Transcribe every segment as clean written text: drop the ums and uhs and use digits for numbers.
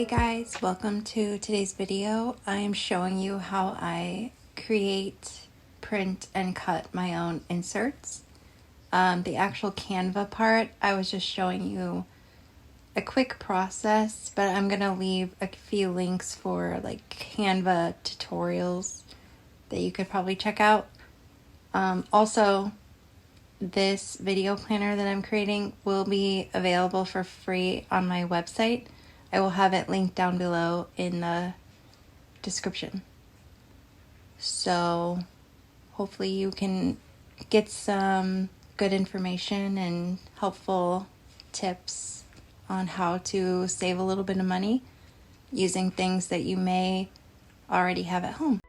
guys, welcome to today's video. I am showing you how I create, print, and cut my own inserts. The actual Canva part, I was just showing you a quick process, but I'm gonna leave a few links for like Canva tutorials that you could probably check out. Also, this video planner that I'm creating will be available for free on my website. I will have it linked down below in the description. So hopefully you can get some good information and helpful tips on how to save a little bit of money using things that you may already have at home.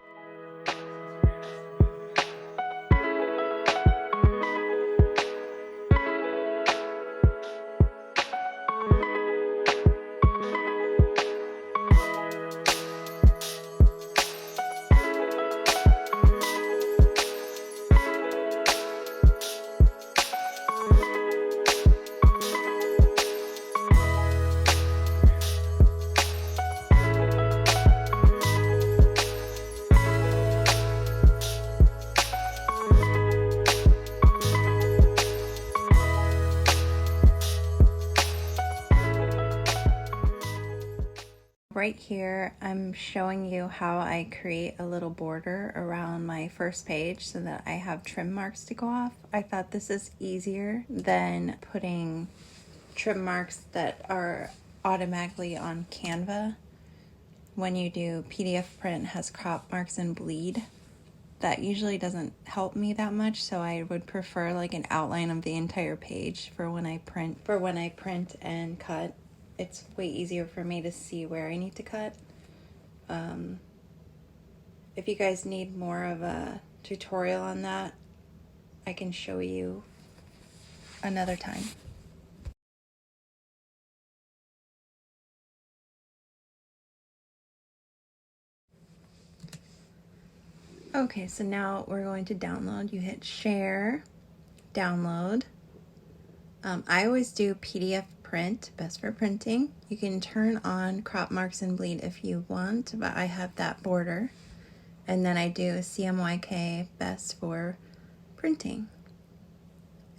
Right here, I'm showing you how I create a little border around my first page so that I have trim marks to go off. I thought this is easier than putting trim marks that are automatically on Canva. When you do PDF print, has crop marks and bleed. That usually doesn't help me that much, so I would prefer like an outline of the entire page for when I print and cut. It's way easier for me to see where I need to cut. If you guys need more of a tutorial on that, I can show you another time. Okay, so now we're going to download. You hit share, download. I always do PDF print, best for printing. You can turn on crop marks and bleed if you want, but I have that border. And then I do a CMYK, best for printing.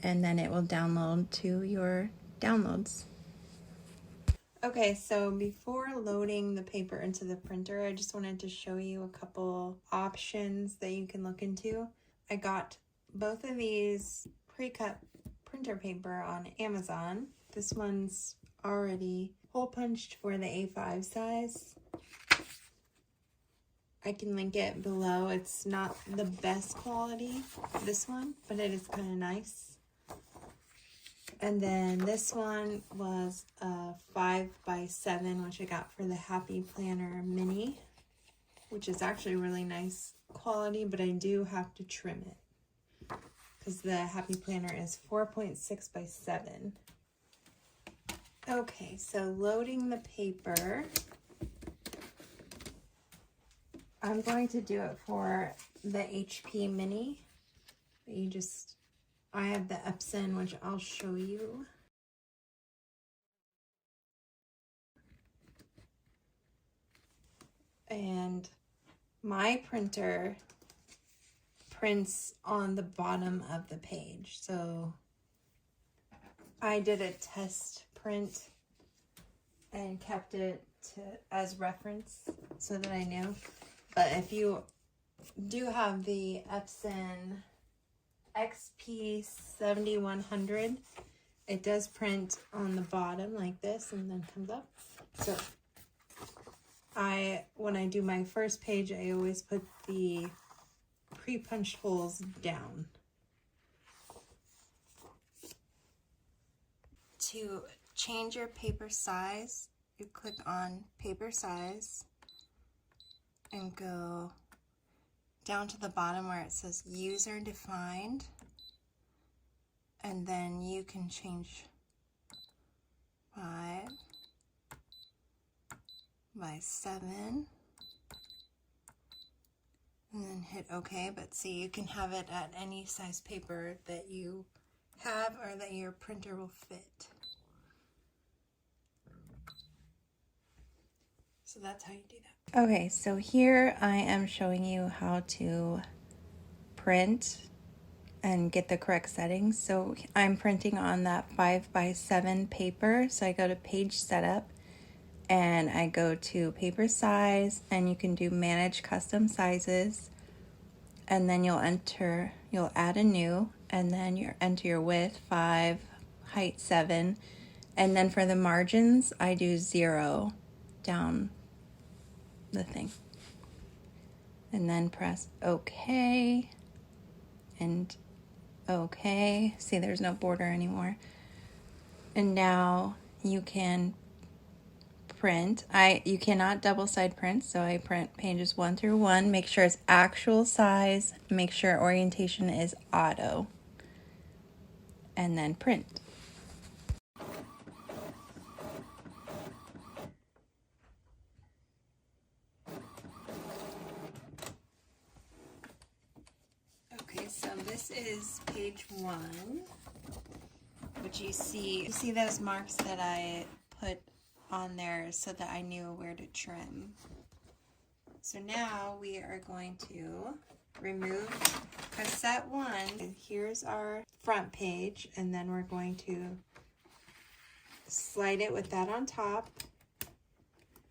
And then it will download to your downloads. Okay, so before loading the paper into the printer, I just wanted to show you a couple options that you can look into. I got both of these pre-cut printer paper on Amazon. This one's already hole punched for the A5 size. I can link it below. It's not the best quality, this one, but it is kind of nice. And then this one was a 5x7, which I got for the Happy Planner Mini, which is actually really nice quality, but I do have to trim it because the Happy Planner is 4.6x7. Okay, so loading the paper. I'm going to do it for the HP Mini. I have the Epson, which I'll show you. And my printer prints on the bottom of the page. So I did a test print and kept it as reference so that I knew. But if you do have the Epson XP7100, it does print on the bottom like this and then comes up. So when I do my first page, I always put the pre-punched holes down. To change your paper size, you click on paper size and go down to the bottom where it says user defined, and then you can change 5x7 and then hit OK. But see, you can have it at any size paper that you have or that your printer will fit. So that's how you do that. Okay, so here I am showing you how to print and get the correct settings. So I'm printing on that 5x7 paper. So I go to page setup and I go to paper size, and you can do manage custom sizes, and then you'll add a new, and then you enter your width 5, height 7, and then for the margins I do 0 down the thing, and then press OK and OK. See, there's no border anymore. And now you can print. You cannot double side print, so I print pages 1 through 1. Make sure it's actual size. Make sure orientation is auto. And then print. Okay, so this is page 1, which you see those marks that I put on there so that I knew where to trim. So now we are going to remove cassette 1. Here's our front page, and then we're going to slide it with that on top.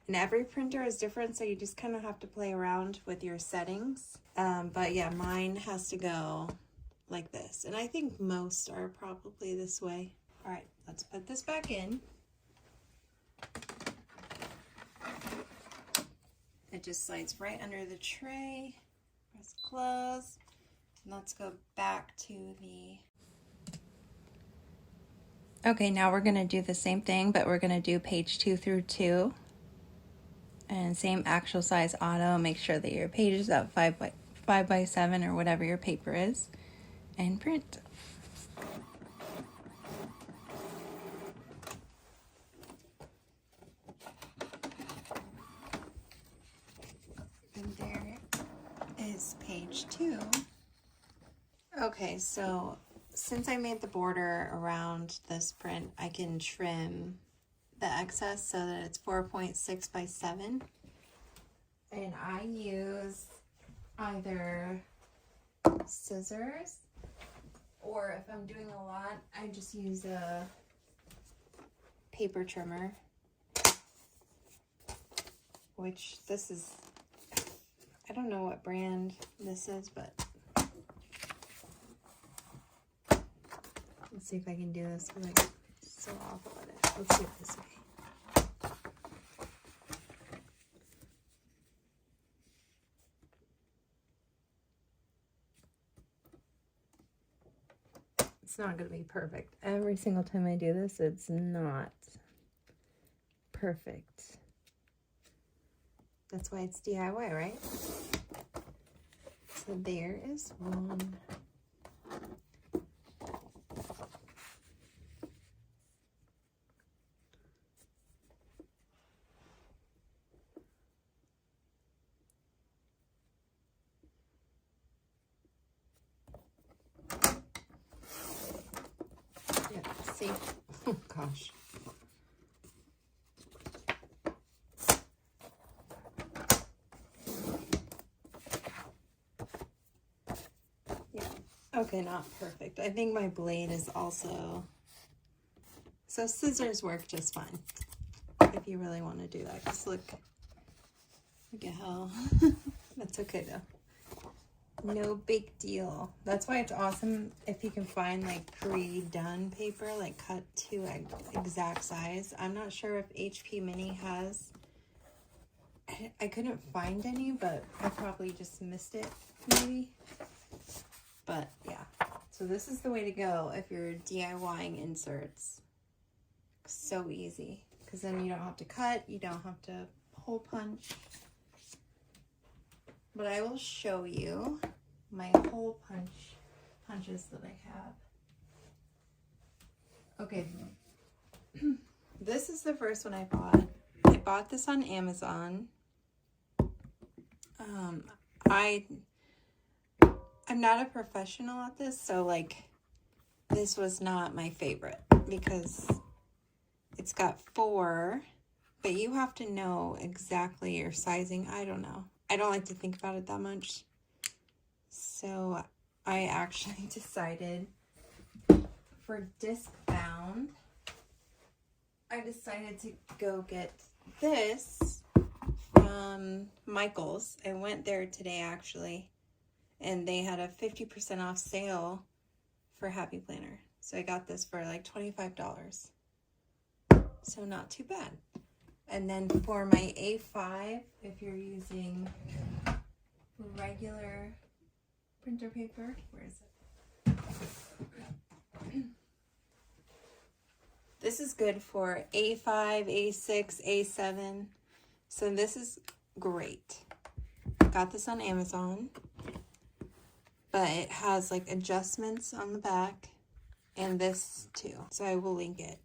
And every printer is different, so you just kind of have to play around with your settings. But yeah, mine has to go like this, and I think most are probably this way. All right, let's put this back in. It just slides right under the tray. Press close. And let's go back to the... Okay, now we're going to do the same thing, but we're going to do page 2 through 2. And same actual size auto. Make sure that your page is at 5x7 or whatever your paper is. And print. And there is page 2. Okay, so since I made the border around this print, I can trim the excess so that it's 4.6 by 7. And I use either scissors, or if I'm doing a lot, I just use a paper trimmer, which this is, I don't know what brand this is, but let's see if I can do this without so awful at it. Let's do it this way. It's not going to be perfect. Every single time I do this, it's not perfect. That's why it's DIY, right? So there is one. Yeah, see? Oh, gosh. Yeah. Okay, not perfect. I think my blade is also... So scissors work just fine if you really want to do that. Just look at how... That's okay though. No big deal. That's why it's awesome if you can find like pre-done paper, like cut to exact size. I'm not sure if HP Mini has. I couldn't find any, but I probably just missed it maybe. But yeah, so this is the way to go if you're DIYing inserts. So easy, because then you don't have to cut, you don't have to hole punch. But I will show you my hole punches that I have. Okay, this is the first one I bought. I bought this on Amazon. I'm not a professional at this, so like this was not my favorite because it's got 4 But you have to know exactly your sizing. I don't know. I don't like to think about it that much. So I actually decided for disc bound, I decided to go get this from Michael's. I went there today actually, and they had a 50% off sale for Happy Planner. So I got this for like $25. So not too bad. And then for my A5, if you're using regular printer paper, where is it? This is good for A5, A6, A7. So this is great. Got this on Amazon, but it has like adjustments on the back and this too. So I will link it.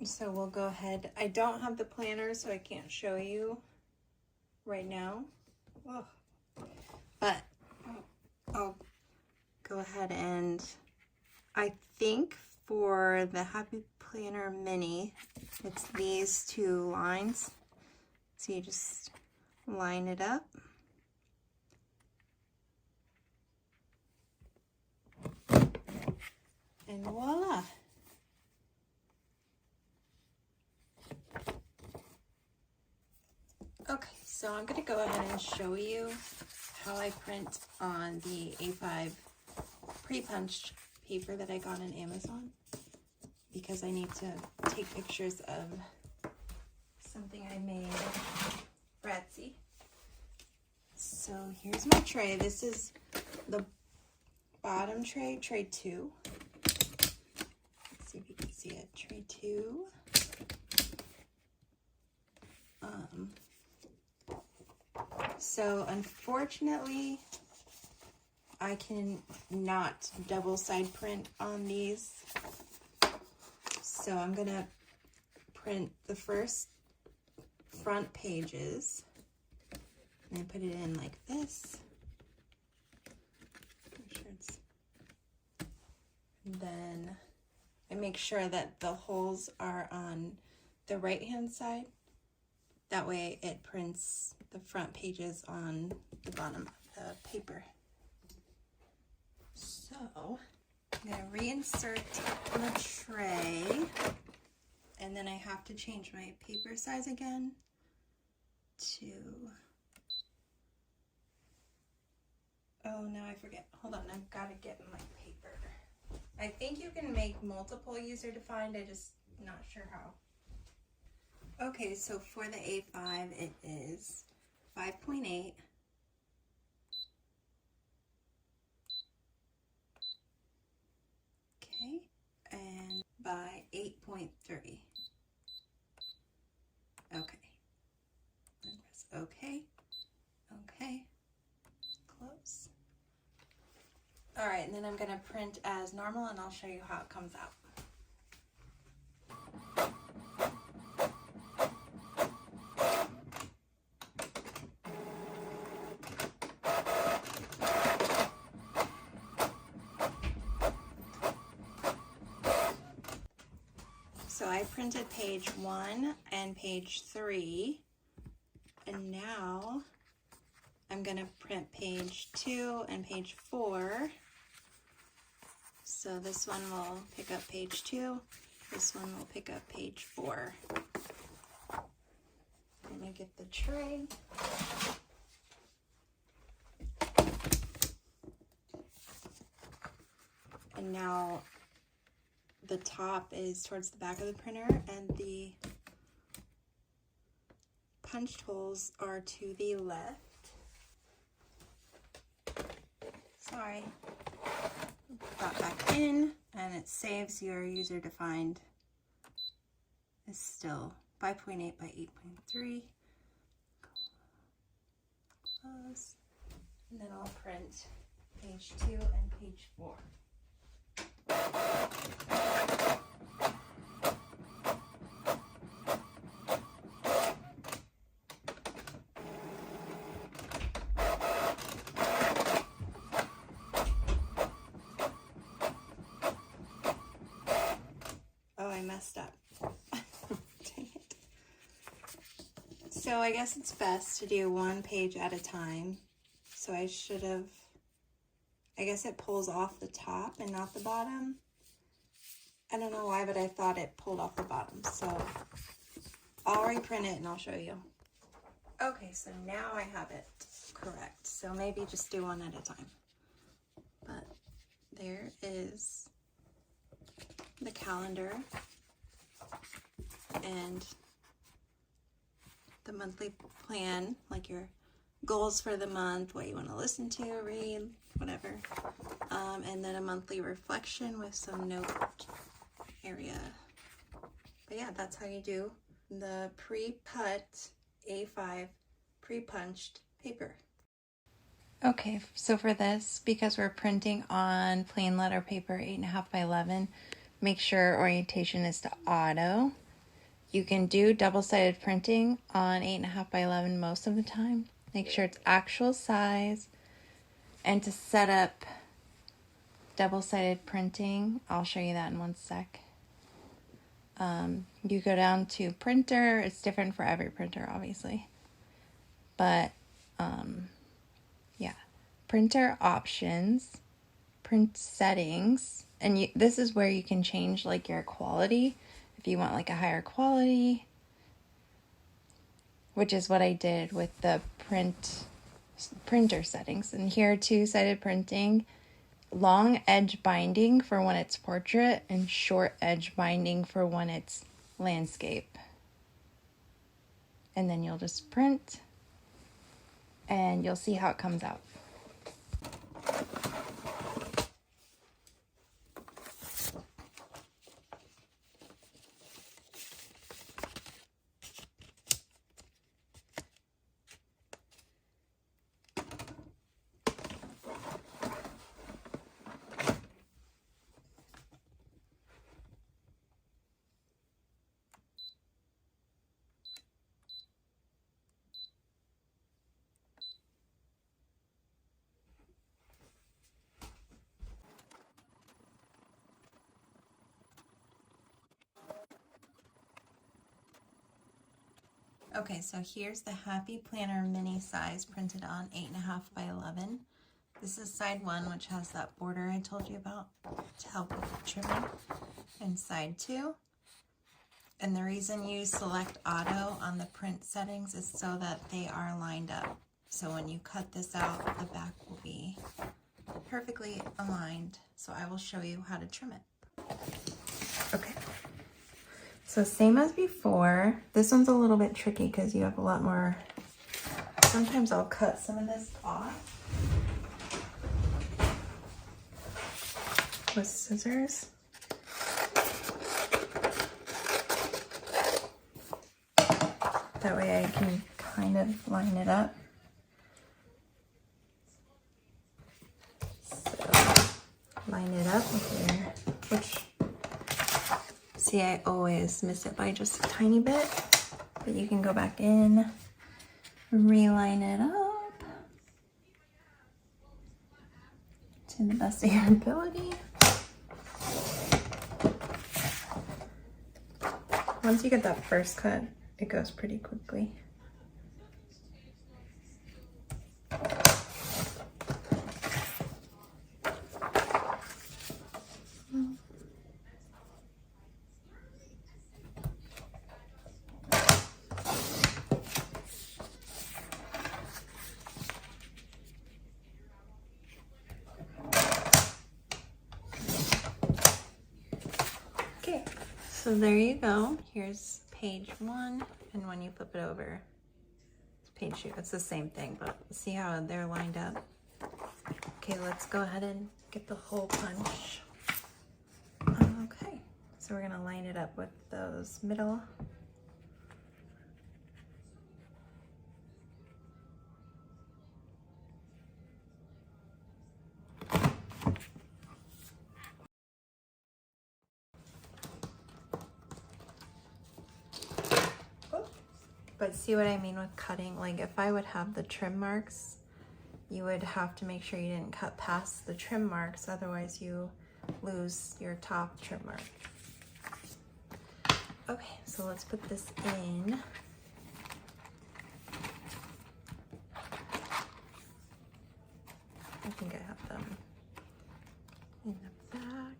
So we'll go ahead. I don't have the planner, so I can't show you right now. Ugh. But I'll go ahead and I think for the Happy Planner Mini, it's these two lines. So you just line it up. And voila. Okay, so I'm going to go ahead and show you how I print on the A5 pre-punched paper that I got on Amazon, because I need to take pictures of something I made for Etsy. So here's my tray. This is the bottom tray, tray 2. Let's see if you can see it, tray 2. So unfortunately, I can not double side print on these. So I'm gonna print the first front pages and I put it in like this. And then I make sure that the holes are on the right hand side. That way it prints the front pages on the bottom of the paper. So I'm going to reinsert the tray, and then I have to change my paper size again to, oh no, I forget. Hold on, I've got to get my paper. I think you can make multiple user defined, I'm just not sure how. Okay, so for the A5, it is 5.8. Okay, and by 8.3. Okay. And press OK. Okay. Close. All right, and then I'm going to print as normal, and I'll show you how it comes out. So I printed page 1 and page 3, and now I'm going to print page 2 and page 4. So this one will pick up page 2, this one will pick up page 4. I'm going to get the tray. And now the top is towards the back of the printer, and the punched holes are to the left. Sorry. Got back in, and it saves your user defined. It's still 5.8 by 8.3. Close. And then I'll print page 2 and page 4. messed up. Dang it. So I guess it's best to do one page at a time. So I should have, I guess it pulls off the top and not the bottom. I don't know why, but I thought it pulled off the bottom. So I'll reprint it and I'll show you. Okay, so now I have it correct. So maybe just do one at a time. But there is the calendar and the monthly plan, like your goals for the month, what you want to listen to, read, whatever. And then a monthly reflection with some note area. But yeah, that's how you do the pre-put A5 pre-punched paper. Okay, so for this, because we're printing on plain letter paper 8.5 by 11, make sure orientation is to auto. You can do double-sided printing on 8.5 by 11 most of the time. Make sure it's actual size. And to set up double-sided printing, I'll show you that in one sec. You go down to printer. It's different for every printer, obviously. But, yeah. Printer options, print settings, and this is where you can change like your quality. If you want like a higher quality, which is what I did with the printer settings. And here, two-sided printing, long edge binding for when it's portrait and short edge binding for when it's landscape. And then you'll just print and you'll see how it comes out. Okay, so here's the Happy Planner mini size printed on 8.5 by 11. This is side 1, which has that border I told you about to help with the trimming, and side 2. And the reason you select auto on the print settings is so that they are lined up. So when you cut this out, the back will be perfectly aligned. So I will show you how to trim it. Okay. So same as before, this one's a little bit tricky because you have a lot more. Sometimes I'll cut some of this off with scissors. That way I can kind of line it up. So line it up with your, which, see, I always miss it by just a tiny bit, but you can go back in, reline it up to the best of your ability. Once you get that first cut, it goes pretty quickly. Okay, so there you go. Here's page 1, and when you flip it over, it's page 2. It's the same thing, but see how they're lined up? Okay, let's go ahead and get the hole punch. Okay, so we're gonna line it up with those middle. But see what I mean with cutting? Like if I would have the trim marks, you would have to make sure you didn't cut past the trim marks, otherwise you lose your top trim mark. Okay, so let's put this in. I think I have them in the back.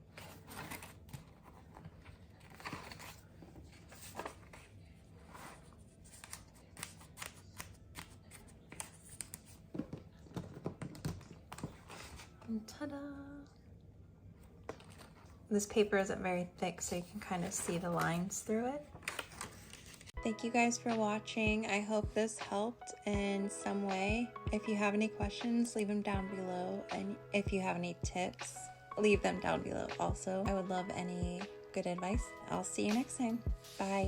And ta-da! This paper isn't very thick, so you can kind of see the lines through it. Thank you guys for watching. I hope this helped in some way. If you have any questions, leave them down below. And if you have any tips, leave them down below also. I would love any good advice. I'll see you next time. Bye.